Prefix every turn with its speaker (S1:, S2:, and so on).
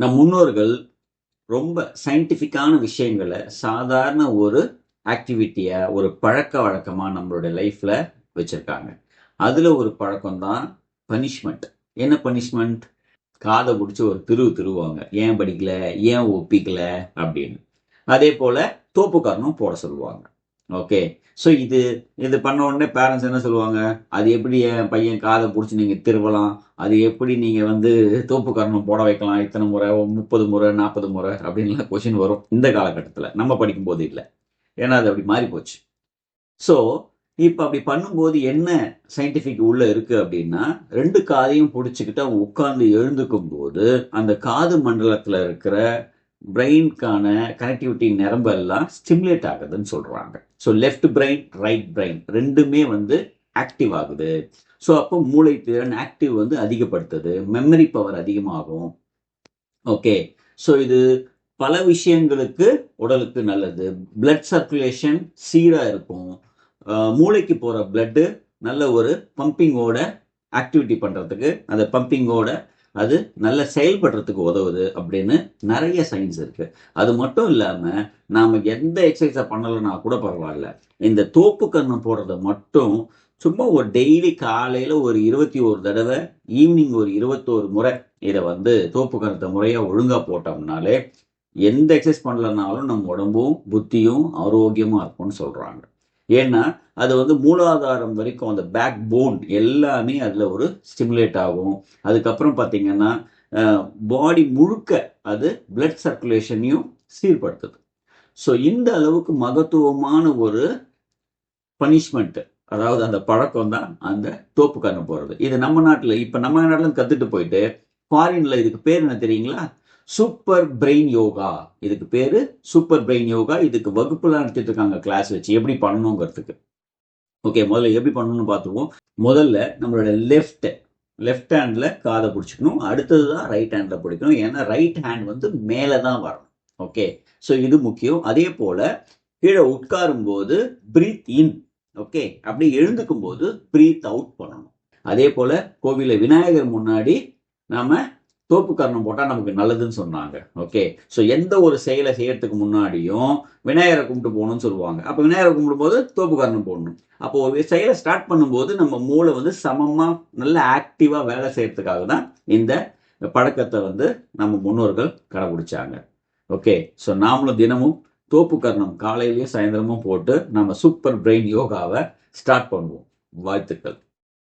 S1: நம் முன்னோர்கள் ரொம்ப சயின்டிஃபிக்கான விஷயங்களை சாதாரண ஒரு ஆக்டிவிட்டியை ஒரு பழக்க வழக்கமாக நம்மளுடைய லைஃப்பில் வச்சுருக்காங்க. அதில் ஒரு பழக்கம் தான் பனிஷ்மெண்ட். என்ன பனிஷ்மெண்ட்? காதை பிடிச்சி ஒரு திருவுவாங்க. ஏன் படிக்கல, ஏன் ஒப்பிக்கல அப்படின்னு. அதே போல் தோப்புக்காரனும் போட சொல்லுவாங்க. ஓகே. ஸோ இது இது பண்ண உடனே பேரண்ட்ஸ் என்ன சொல்லுவாங்க? அது எப்படி என் பையன் காதை பிடிச்சி நீங்கள் திருவலாம், அது எப்படி நீங்கள் வந்து தோப்பு காரணம் போட வைக்கலாம், இத்தனை முறை 30 முறை 40 முறை அப்படின்லாம் கொஷின் வரும் இந்த காலகட்டத்தில். நம்ம படிக்கும்போது இல்லை, ஏன்னா அது அப்படி மாறி போச்சு. ஸோ இப்போ அப்படி பண்ணும்போது என்ன சயின்டிஃபிக் உள்ள இருக்கு அப்படின்னா, 2 காதையும் பிடிச்சிக்கிட்டு அவங்க உட்கார்ந்து எழுந்துக்கும் போது அந்த காது மண்டலத்தில் இருக்கிற பிரெயின்கான கனெக்டிவிட்டி நரம்பெல்லாம் ஸ்டிமுலேட் ஆகுதுன்னு சொல்றாங்க. So left brain, right brain ரெண்டுமே வந்து ஆக்டிவ் ஆகுது. ஸோ அப்போ மூளை திறன் ஆக்டிவ் வந்து அதிகப்படுத்துது, மெமரி பவர் அதிகமாகும். ஓகே. ஸோ இது பல விஷயங்களுக்கு உடலுக்கு நல்லது. பிளட் சர்க்குலேஷன் சீராக இருக்கும். மூளைக்கு போகிற பிளட்டு நல்ல ஒரு பம்பிங்கோட ஆக்டிவிட்டி பண்ணுறதுக்கு, அந்த பம்பிங்கோட அது நல்ல செயல்படுறதுக்கு உதவுது அப்படின்னு நிறைய சயின்ஸ் இருக்கு. அது மட்டும் இல்லாம நாம எந்த எக்ஸசைஸை பண்ணலைன்னா கூட பரவாயில்ல, இந்த தோப்பு கரணம் போடுறத மட்டும் சும்மா ஒரு டெய்லி காலையில ஒரு 21 தடவை, ஈவினிங் ஒரு 21 முறை இதை வந்து தோப்பு கரணத்தை முறையா ஒழுங்கா போட்டோம்னாலே எந்த எக்ஸசைஸ் பண்ணலனாலும் நம்ம உடம்பும் புத்தியும் ஆரோக்கியமா இருக்கும்னு சொல்றாங்க. ஏன்னா அது வந்து மூலாதாரம் வரைக்கும் அந்த பேக் போன் எல்லாமே அதில் ஒரு ஸ்டிமுலேட் ஆகும். அதுக்கப்புறம் பார்த்தீங்கன்னா பாடி முழுக்க அது பிளட் சர்க்குலேஷனையும் சீர்படுத்துது. ஸோ இந்த அளவுக்கு மகத்துவமான ஒரு பனிஷ்மெண்ட், அதாவது அந்த பழக்கம் தான் அந்த தோப்பு கரணம் போடுறது. இது நம்ம நாட்டில் இப்போ நம்ம நாட்டில் கற்றுட்டு போயிட்டு ஃபாரின்ல இதுக்கு பேர் என்ன தெரியுங்களா? Super brain yoga. இதுக்கு பேரு சூப்பர் பிரெயின் யோகா. இதுக்கு வகுப்புலாம் நடத்திட்டு இருக்காங்க, கிளாஸ் வச்சு எப்படி பண்ணணுங்கிறதுக்கு. ஓகே, முதல்ல எப்படி பண்ணணும்னு பார்த்துருவோம். முதல்ல நம்மளோட லெஃப்ட் ஹேண்டில் காதை பிடிச்சிக்கணும். அடுத்தது தான் ரைட் ஹேண்டில் பிடிக்கணும். ஏன்னா ரைட் ஹேண்ட் வந்து மேலே தான் வரணும். ஓகே. ஸோ இது முக்கியம். அதே போல் கீழே உட்காரும் போது பிரீத் இன். ஓகே. அப்படி எழுந்துக்கும் போது பிரீத் அவுட் பண்ணணும். அதே போல் கோவிலில் விநாயகர் முன்னாடி நாம் தோப்பு கரணம் போட்டால் நமக்கு நல்லதுன்னு சொன்னாங்க. ஓகே. ஸோ எந்த ஒரு செயலை செய்யறதுக்கு முன்னாடியும் விநாயகரை கும்பிட்டு போகணும்னு சொல்லுவாங்க. அப்போ விநாயகரை கும்பிடும்போது தோப்பு கரணம் போடணும். அப்போ ஒரு செயலை ஸ்டார்ட் பண்ணும்போது நம்ம மூளை வந்து சமமாக நல்ல ஆக்டிவாக வேலை செய்யறதுக்காக தான் இந்த பழக்கத்தை வந்து நம்ம முன்னோர்கள் கடைபிடிச்சாங்க. ஓகே. ஸோ நாமளும் தினமும் தோப்பு கரணம் காலையிலையும் சாயந்தரமும் போட்டு நம்ம சூப்பர் பிரெயின் யோகாவை ஸ்டார்ட் பண்ணுவோம். வாழ்த்துக்கள்.